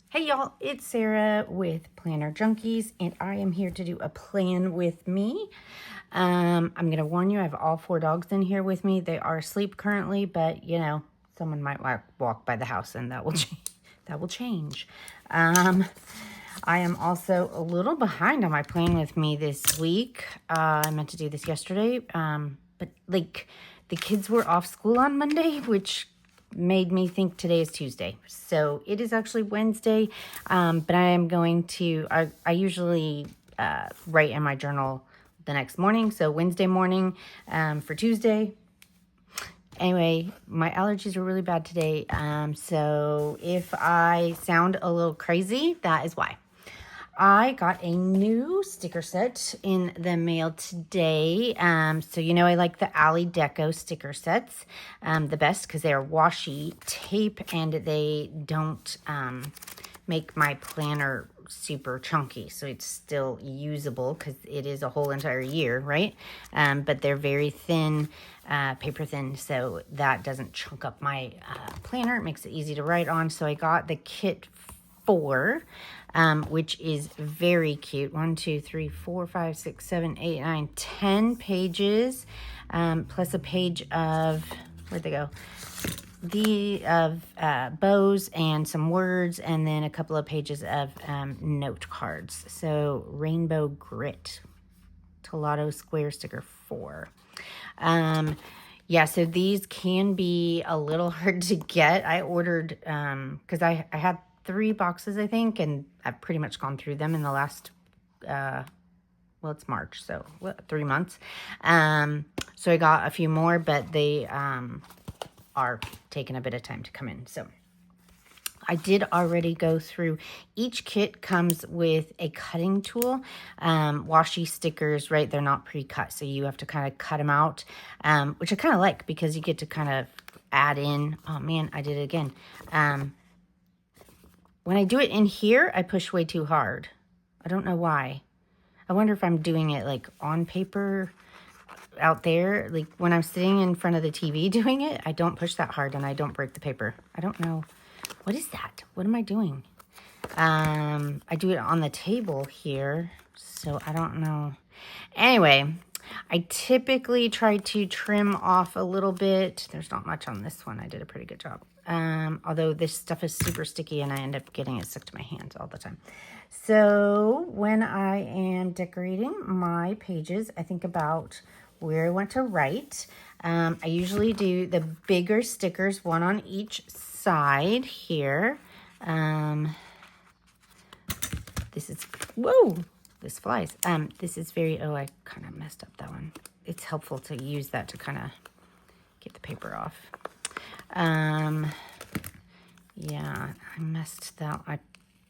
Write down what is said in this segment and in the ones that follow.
Hey y'all, it's Sarah with Planner Junkies, and I am here to do a plan with me. I'm going to warn you, I have all 4 dogs in here with me. They are asleep currently, but someone might walk by the house and that will change. I am also a little behind on my plan with me this week. I meant to do this yesterday, but the kids were off school on Monday, which made me think today is Tuesday. So it is actually Wednesday, but I am going to, I usually write in my journal the next morning. So Wednesday morning for Tuesday. Anyway, my allergies are really bad today. So if I sound a little crazy, that is why. I got a new sticker set in the mail today. So I like the AliDeco sticker sets the best because they are washi tape and they don't make my planner super chunky. So it's still usable because it is a whole entire year, right? But they're very thin, paper thin, so that doesn't chunk up my planner. It makes it easy to write on. So I got the kit 4, which is very cute. 1, 2, 3, 4, 5, 6, 7, 8, 9, 10 pages, plus a page of, where'd they go? Bows and some words, and then a couple of pages of note cards. So Rainbow Grit, Tolado Square Sticker 4. Yeah, so these can be a little hard to get. I ordered, because I had 3 boxes, I think, and I've pretty much gone through them in the last, well, it's March, so 3 months. So I got a few more, but they are taking a bit of time to come in. So I did already go through. Each kit comes with a cutting tool. Washi stickers, right? They're not pre-cut, so you have to kind of cut them out, which I kind of like because you get to kind of add in. Oh man, I did it again. When I do it in here, I push way too hard. I don't know why. I wonder if I'm doing it like on paper out there. Like when I'm sitting in front of the TV doing it, I don't push that hard and I don't break the paper. I don't know. What is that? What am I doing? I do it on the table here, so I don't know. Anyway, I typically try to trim off a little bit. There's not much on this one. I did a pretty good job. Although this stuff is super sticky and I end up getting it stuck to my hands all the time. So when I am decorating my pages, I think about where I want to write. I usually do the bigger stickers, one on each side here. This is, whoa, this flies. This is very, oh, I kind of messed up that one. It's helpful to use that to kind of get the paper off. Yeah, I messed that.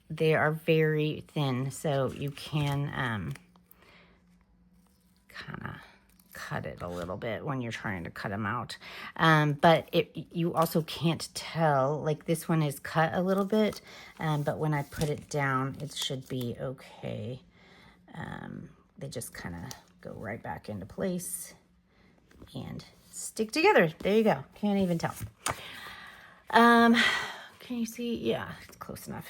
They are very thin, so you can kind of cut it a little bit when you're trying to cut them out. But you also can't tell, like this one is cut a little bit, but when I put it down, it should be okay. They just kind of go right back into place and stick together. There you go. Can't even tell. Can you see? Yeah, it's close enough.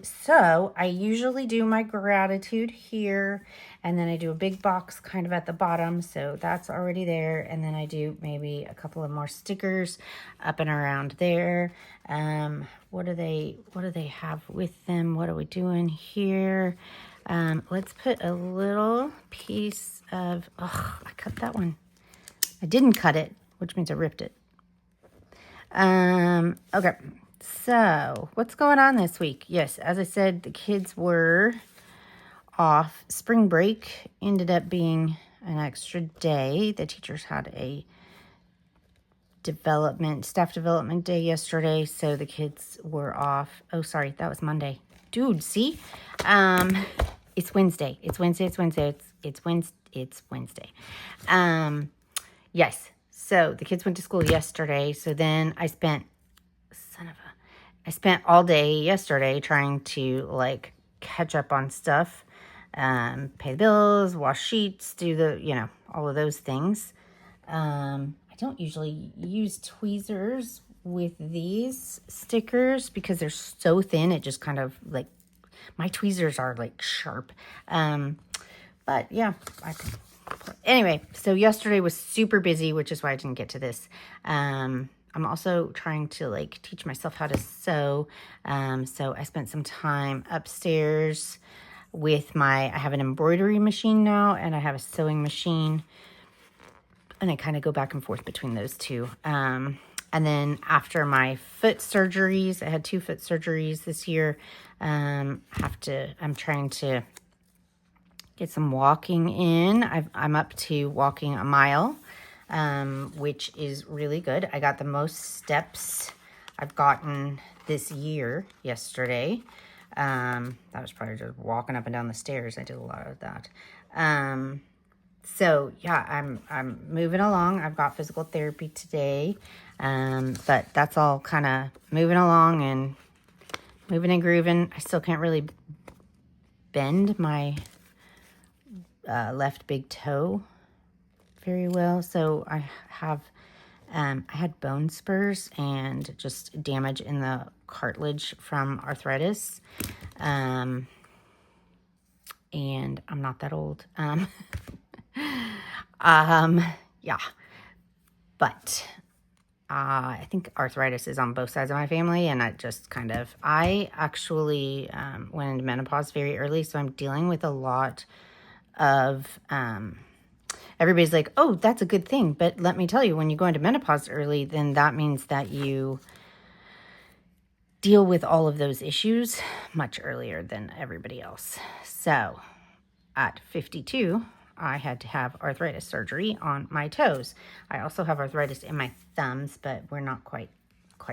So I usually do my gratitude here, and then I do a big box kind of at the bottom. So that's already there. And then I do maybe a couple of more stickers up and around there. What do they have with them? What are we doing here? Let's put a little piece of, oh, I cut that one. I didn't cut it, which means I ripped it. Okay. So, what's going on this week? Yes, as I said, the kids were off. Spring break ended up being an extra day. The teachers had a staff development day yesterday, so the kids were off. Oh, sorry, that was Monday. Dude, see? It's Wednesday. It's Wednesday. Yes. So, the kids went to school yesterday, so then I spent all day yesterday trying to like catch up on stuff, pay the bills, wash sheets, all of those things. I don't usually use tweezers with these stickers because they're so thin. It just kind of like, my tweezers are like sharp. But yeah, anyway, so yesterday was super busy, which is why I didn't get to this. I'm also trying to like teach myself how to sew. So I spent some time upstairs with I have an embroidery machine now, and I have a sewing machine, and I kind of go back and forth between those two. And then after my foot surgeries, I had 2 foot surgeries this year. I'm trying to get some walking in. I'm up to walking a mile, which is really good. I got the most steps I've gotten this year yesterday. That was probably just walking up and down the stairs. I did a lot of that. So yeah, I'm moving along. I've got physical therapy today. But that's all kind of moving along and moving and grooving. I still can't really bend my left big toe very well. So I had bone spurs and just damage in the cartilage from arthritis. And I'm not that old. Yeah, but I think arthritis is on both sides of my family, and I actually went into menopause very early, so I'm dealing with a lot of, everybody's like, oh, that's a good thing, but let me tell you, when you go into menopause early, then that means that you deal with all of those issues much earlier than everybody else. So at 52, I had to have arthritis surgery on my toes. I also have arthritis in my thumbs, but we're not quite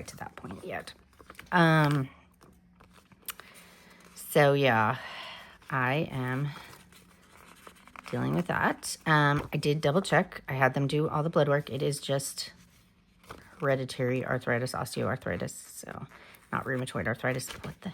to that point yet. So yeah, I am dealing with that. I did double check. I had them do all the blood work. It is just hereditary arthritis, osteoarthritis, so not rheumatoid arthritis. What the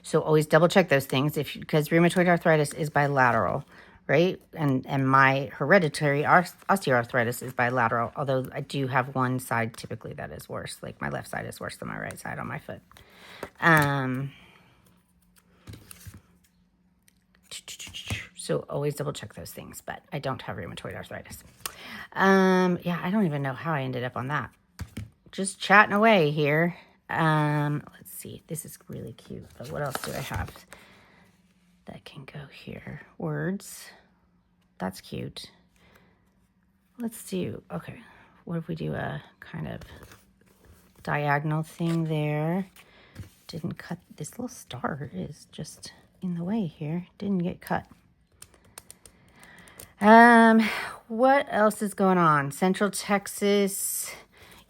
So always double check those things because rheumatoid arthritis is bilateral, right? And my hereditary osteoarthritis is bilateral, although I do have one side typically that is worse. Like my left side is worse than my right side on my foot. So always double check those things, but I don't have rheumatoid arthritis. Yeah, I don't even know how I ended up on that. Just chatting away here. Let's see. This is really cute, but what else do I have that can go here? Words. That's cute. Let's do, okay. What if we do a kind of diagonal thing there? Didn't cut, this little star is just in the way here. Didn't get cut. What else is going on? Central Texas.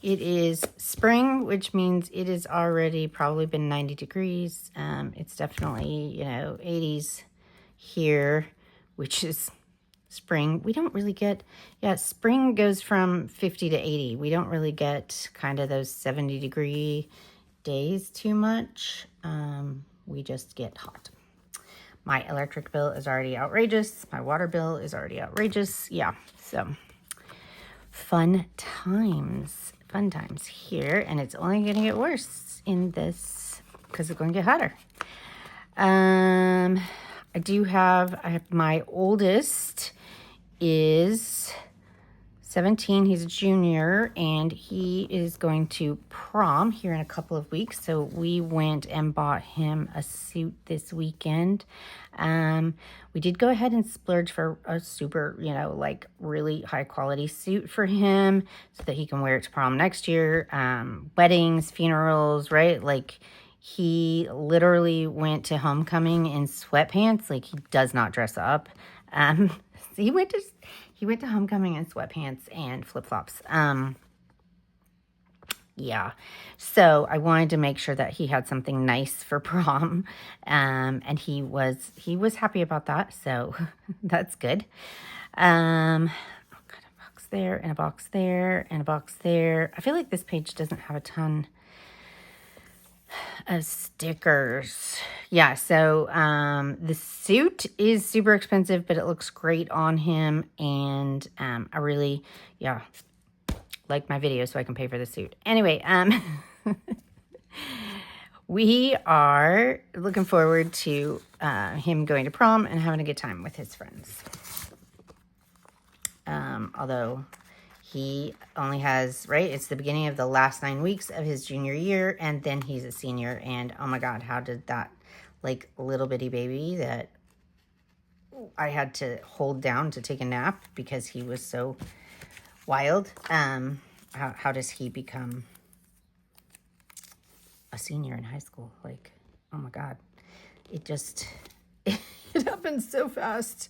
It is spring, which means it has already probably been 90 degrees. It's definitely, 80s here, which is spring. We don't really get, spring goes from 50 to 80. We don't really get kind of those 70-degree days too much. We just get hot. My electric bill is already outrageous. My water bill is already outrageous. Yeah, so fun times here, and it's only going to get worse in this because it's going to get hotter. I have my oldest is 17. He's a junior, and he is going to prom here in a couple of weeks. So we went and bought him a suit this weekend. We did go ahead and splurge for a super, really high quality suit for him so that he can wear it to prom next year. Weddings, funerals, right? Like he literally went to homecoming in sweatpants. Like he does not dress up. He went to homecoming in sweatpants and flip-flops. Yeah. So I wanted to make sure that he had something nice for prom. And he was happy about that. So that's good. Got a box there and a box there and a box there. I feel like this page doesn't have a ton of stickers. Yeah, so the suit is super expensive, but it looks great on him, and I really, like my video so I can pay for the suit. Anyway, we are looking forward to him going to prom and having a good time with his friends. Although he only has, right, it's the beginning of the last 9 weeks of his junior year, and then he's a senior, and oh my God, how did that, like, little bitty baby that I had to hold down to take a nap because he was so wild, how does he become a senior in high school? Like, oh my God, it just, it happens so fast.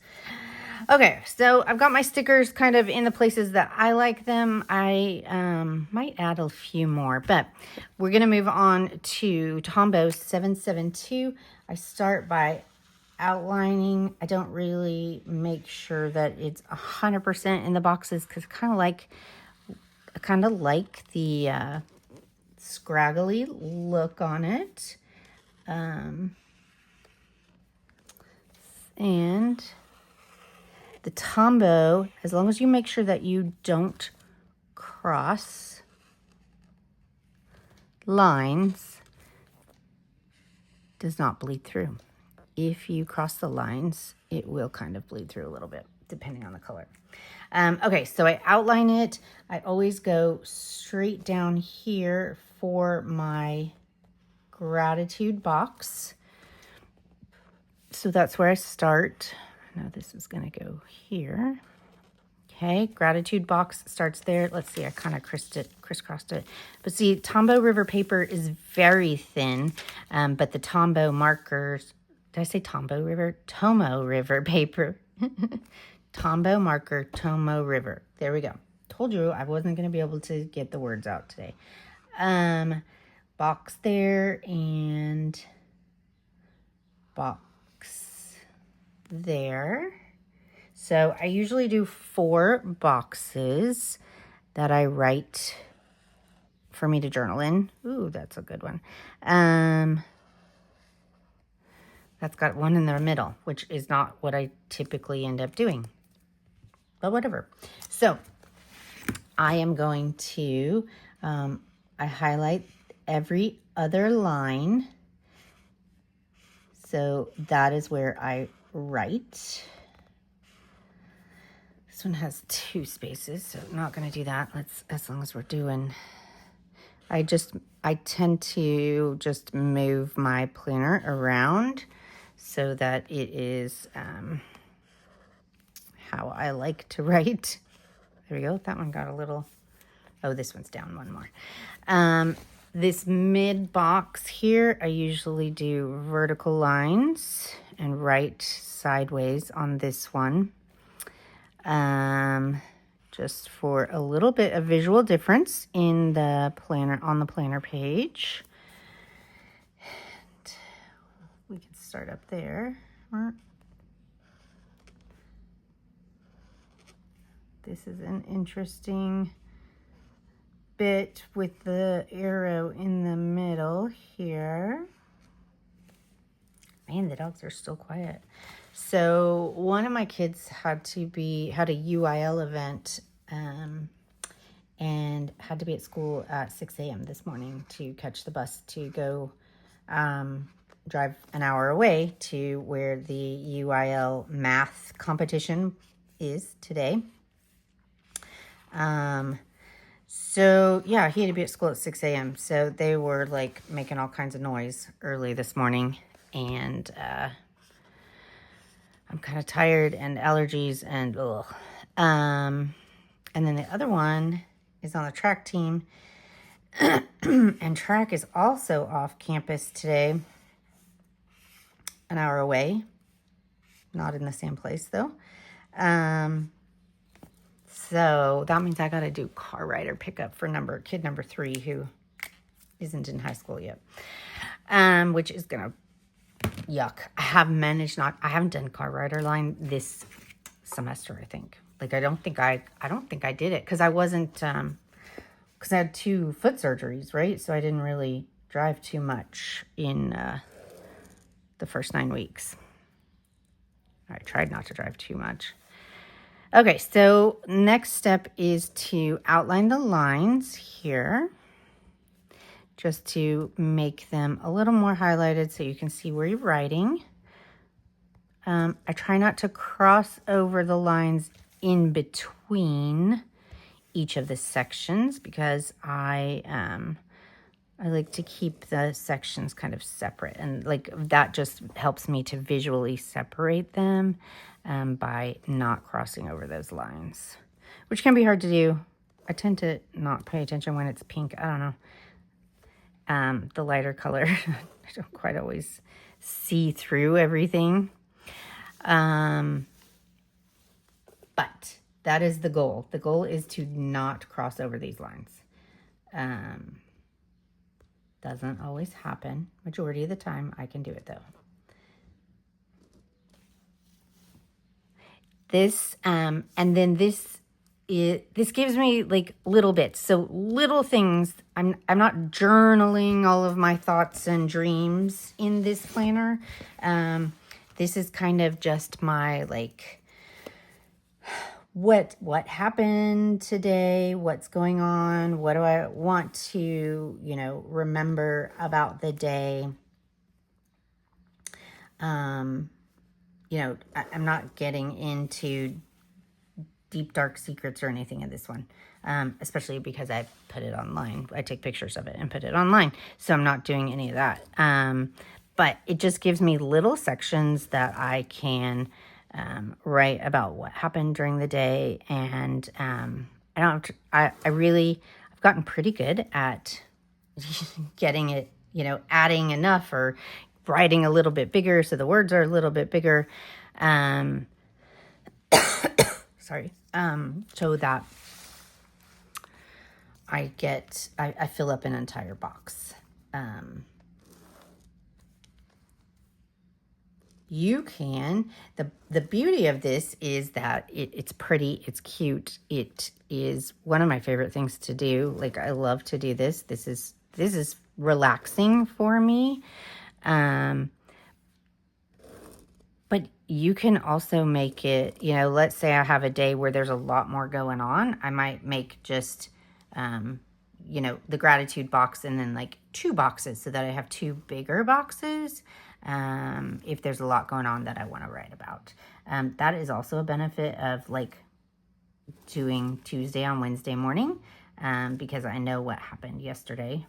Okay, so I've got my stickers kind of in the places that I like them. I might add a few more, but we're going to move on to Tombow 772. I start by outlining. I don't really make sure that it's 100% in the boxes because I kind of like the scraggly look on it. And the Tombow, as long as you make sure that you don't cross lines, does not bleed through. If you cross the lines, it will kind of bleed through a little bit, depending on the color. Okay, so I outline it. I always go straight down here for my gratitude box. So that's where I start. Now this is going to go here. Okay, gratitude box starts there. Let's see, I kind of crisscrossed it. But see, Tombow River paper is very thin, but the Tombow markers, did I say Tombow River? Tomo River paper. Tombow marker, Tomo River. There we go. Told you I wasn't going to be able to get the words out today. Box there and box there. So I usually do 4 boxes that I write for me to journal in. Ooh, that's a good one. That's got one in the middle, which is not what I typically end up doing. But whatever. So I am going to, I highlight every other line. So that is where I write. This one has 2 spaces, so I'm not going to do that. As long as we're doing, I tend to just move my planner around so that it is how I like to write. There we go. That one got a little, oh, this one's down one more. This mid box here, I usually do vertical lines and write sideways on this one. Just for a little bit of visual difference in the planner, on the planner page. And we can start up there. This is an interesting bit with the arrow in the middle here. Man, the dogs are still quiet. So one of my kids had a UIL event and had to be at school at 6 a.m. this morning to catch the bus to go drive an hour away to where the UIL math competition is today. So yeah, he had to be at school at 6 a.m. So they were like making all kinds of noise early this morning, and I'm kind of tired and allergies and ugh. And then the other one is on the track team, and track is also off campus today, an hour away, not in the same place though. So that means I got to do car rider pickup for kid number 3 who isn't in high school yet, which is going to yuck. I haven't done car rider line this semester, I think. Like, I don't think I did it because I wasn't, because I had 2 foot surgeries, right? So I didn't really drive too much in the first 9 weeks. I tried not to drive too much. Okay, so next step is to outline the lines here, just to make them a little more highlighted so you can see where you're writing. I try not to cross over the lines in between each of the sections because I like to keep the sections kind of separate, and like that just helps me to visually separate them by not crossing over those lines, which can be hard to do. I tend to not pay attention when it's pink. I don't know. The lighter color, I don't quite always see through everything. But that is the goal. The goal is to not cross over these lines. Doesn't always happen. Majority of the time, I can do it though. This, and then this gives me like little bits. So little things. I'm not journaling all of my thoughts and dreams in this planner. This is kind of just my like, what happened today, what's going on, what do I want to, remember about the day. I'm not getting into deep, dark secrets or anything in this one, especially because I put it online. I take pictures of it and put it online, so I'm not doing any of that. But it just gives me little sections that I can write about what happened during the day, and I've gotten pretty good at getting it, adding enough or writing a little bit bigger so the words are a little bit bigger. Sorry. So that I fill up an entire box. You can, the beauty of this is that it's pretty, it's cute. It is one of my favorite things to do. Like, I love to do this. This is relaxing for me. But you can also make it, let's say I have a day where there's a lot more going on. I might make just, the gratitude box and then like 2 boxes so that I have 2 bigger boxes. If there's a lot going on that I want to write about. That is also a benefit of like doing Tuesday on Wednesday morning, because I know what happened yesterday,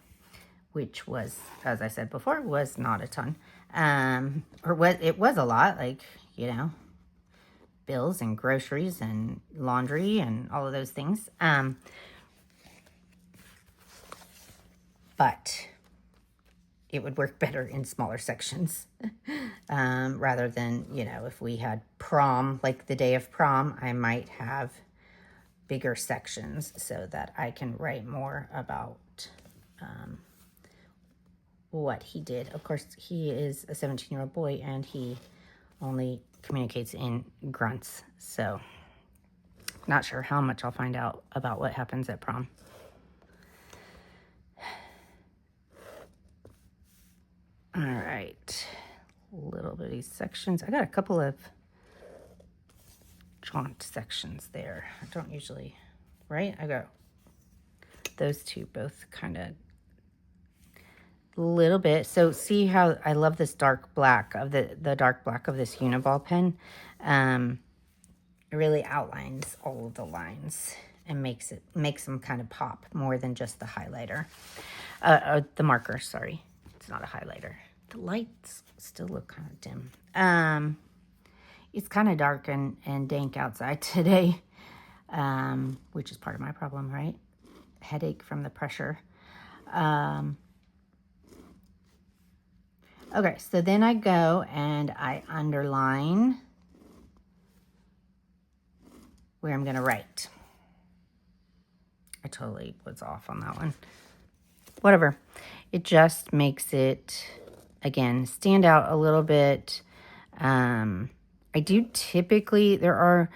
which was, as I said before, was not a ton. It was a lot, like, bills and groceries and laundry and all of those things. But it would work better in smaller sections, rather than, if we had prom, like the day of prom, I might have bigger sections so that I can write more about what he did. Of course, he is a 17-year-old boy and he only communicates in grunts, so not sure how much I'll find out about what happens at prom. All right, little bitty sections. I got a couple of jaunt sections there. I don't usually, right? I got those 2 both kind of little bit. So see how I love this dark black of the dark black of this Uniball pen. It really outlines all of the lines and makes them kind of pop more than just the highlighter. The marker, sorry. It's not a highlighter. The lights still look kind of dim. It's kind of dark and dank outside today, which is part of my problem, right? Headache from the pressure. Okay, so then I go and I underline where I'm going to write. I totally was off on that one. Whatever. It just makes it, again, stand out a little bit. I do typically, there's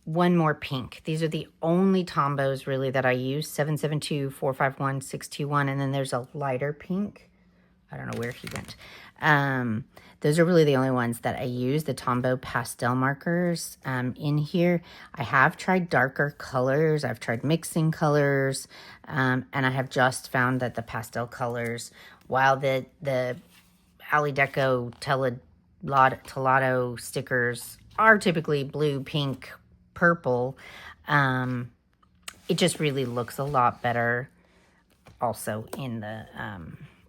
one more pink. These are the only Tombos really that I use, 772, 451, 621, and then there's a lighter pink I don't know where he went. Those are really the only ones that I use, the Tombow pastel markers in here. I have tried darker colors. I've tried mixing colors, and I have just found that the pastel colors, while the AliDeco Telato stickers are typically blue, pink, purple, it just really looks a lot better also in the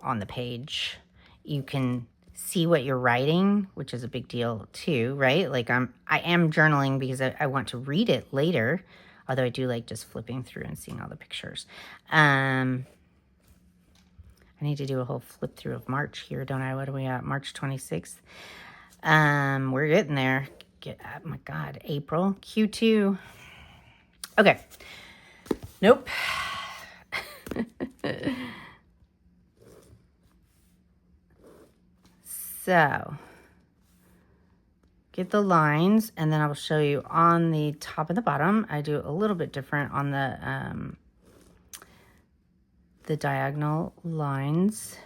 on the page. You can see what you're writing, which is a big deal too, right? Like I am journaling because I want to read it later, although I do like just flipping through and seeing all the pictures. I need to do a whole flip through of March here, don't I? What are we at? March 26th. We're getting there. Oh my God, April, Q2. Okay. Nope. So, get the lines, and then I will show you on the top and the bottom. I do a little bit different on the diagonal lines.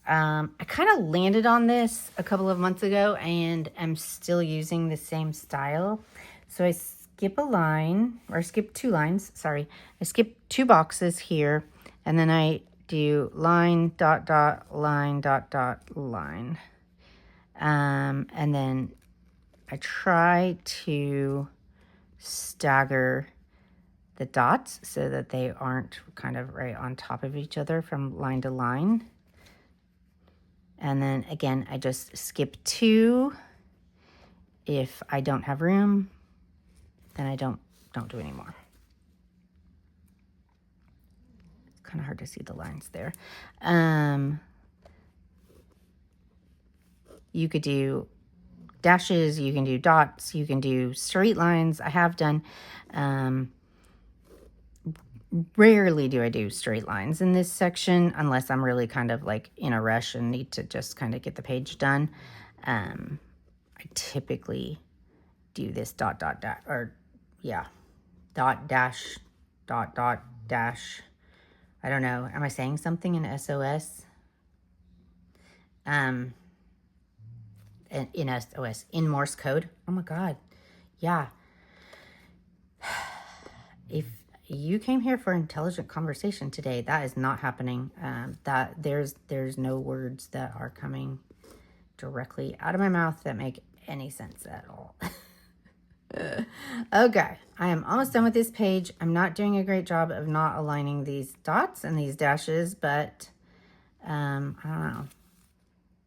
I kind of landed on this a couple of months ago, and I'm still using the same style. So I skip a line, or skip 2 lines, sorry. I skip 2 boxes here, and then I do line, dot, dot, line, dot, dot, line. And then I try to stagger the dots so that they aren't kind of right on top of each other from line to line. And then again, I just skip 2. If I don't have room, then I don't do anymore. Kind of hard to see the lines there. You could do dashes, you can do dots, you can do straight lines. I have done, rarely do I do straight lines in this section unless I'm really kind of like in a rush and need to just kind of get the page done. I typically do this dot, dot, dot, or yeah, dot, dash, dot, dot, dash. I don't know. Am I saying something in SOS? In SOS, in Morse code. Oh my God. Yeah. If you came here for intelligent conversation today, that is not happening. That there's no words that are coming directly out of my mouth that make any sense at all. Okay, I am almost done with this page. I'm not doing a great job of not aligning these dots and these dashes, but I don't know.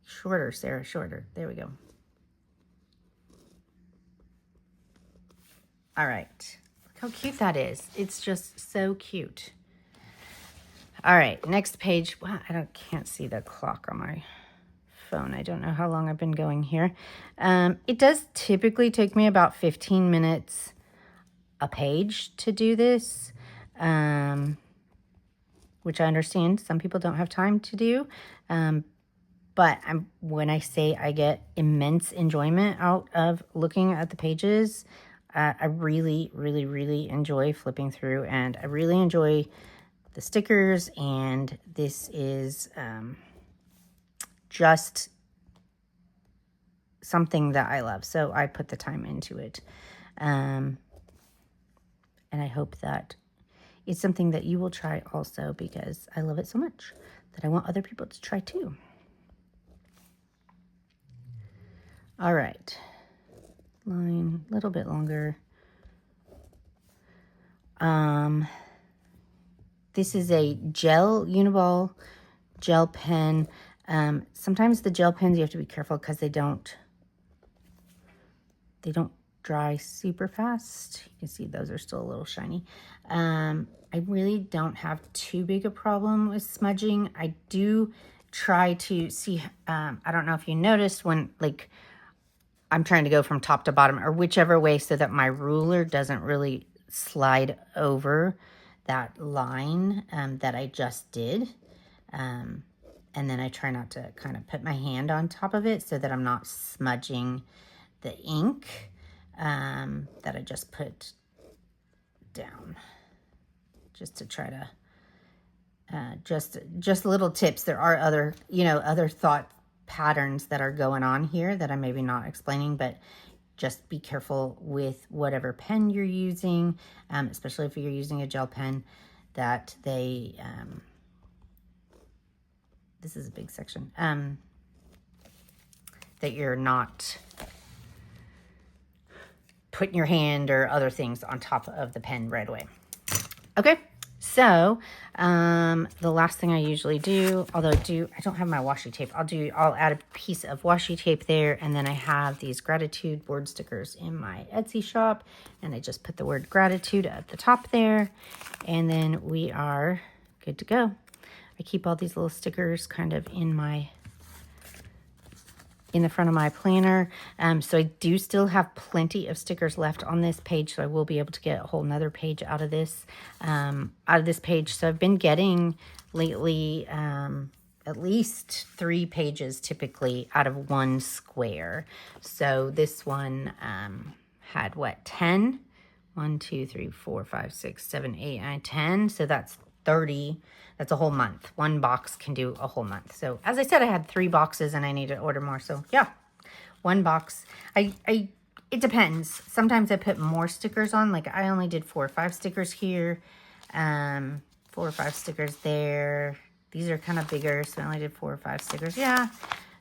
Shorter, Sarah, shorter. There we go. All right. Look how cute that is. It's just so cute. All right, next page. Wow, can't see the clock on my phone. I don't know how long I've been going here. It does typically take me about 15 minutes a page to do this, which I understand some people don't have time to do. But when I say I get immense enjoyment out of looking at the pages, I really, really, really enjoy flipping through, and I really enjoy the stickers, and this is just something that I love. So I put the time into it. And I hope that it's something that you will try also, because I love it so much that I want other people to try too. All right. Line a little bit longer. This is a gel Uniball gel pen. Sometimes the gel pens you have to be careful because they don't dry super fast. You can see those are still a little shiny. I really don't have too big a problem with smudging. I do try to see, I don't know if you noticed when like I'm trying to go from top to bottom or whichever way so that my ruler doesn't really slide over that line that I just did. And then I try not to kind of put my hand on top of it so that I'm not smudging the ink that I just put down. Just to try to just little tips. There are other, other thought patterns that are going on here that I'm maybe not explaining, but just be careful with whatever pen you're using, especially if you're using a gel pen, that they, this is a big section, that you're not putting your hand or other things on top of the pen right away. Okay, so the last thing I usually do, although I don't have my washi tape, I'll add a piece of washi tape there, and then I have these gratitude board stickers in my Etsy shop, and I just put the word gratitude at the top there, and then we are good to go. I keep all these little stickers kind of in the front of my planner. So I do still have plenty of stickers left on this page, so I will be able to get a whole nother page out of this page. So I've been getting lately at least 3 pages typically out of one square. So this one had what, 10? 1, 2, 3, 4, 5, 6, 7, 8, 9, 10. So that's 30. That's a whole month. One box can do a whole month. So as I said, I had 3 boxes and I need to order more. So yeah, 1 box. It depends. Sometimes I put more stickers on. Like I only did 4 or 5 stickers here. 4 or 5 stickers there. These are kind of bigger. So I only did 4 or 5 stickers. Yeah.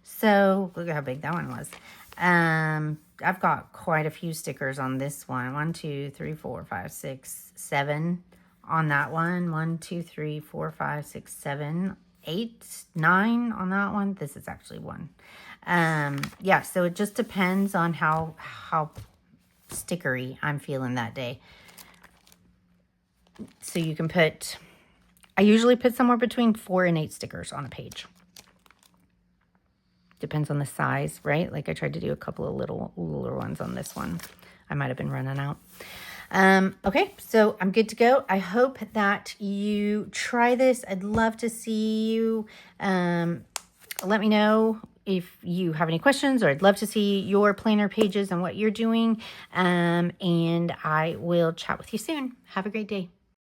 So look at how big that one was. I've got quite a few stickers on this one. 1, 2, 3, 4, 5, 6, 7. On that one. 1, 2, 3, 4, 5, 6, 7, 8, 9 on that one. This is actually 1. Yeah, so it just depends on how stickery I'm feeling that day. So you can I usually put somewhere between 4 and 8 stickers on a page. Depends on the size, right? Like I tried to do a couple of littler ones on this one. I might have been running out. Okay, so I'm good to go. I hope that you try this. I'd love to see you. Let me know if you have any questions, or I'd love to see your planner pages and what you're doing. And I will chat with you soon. Have a great day.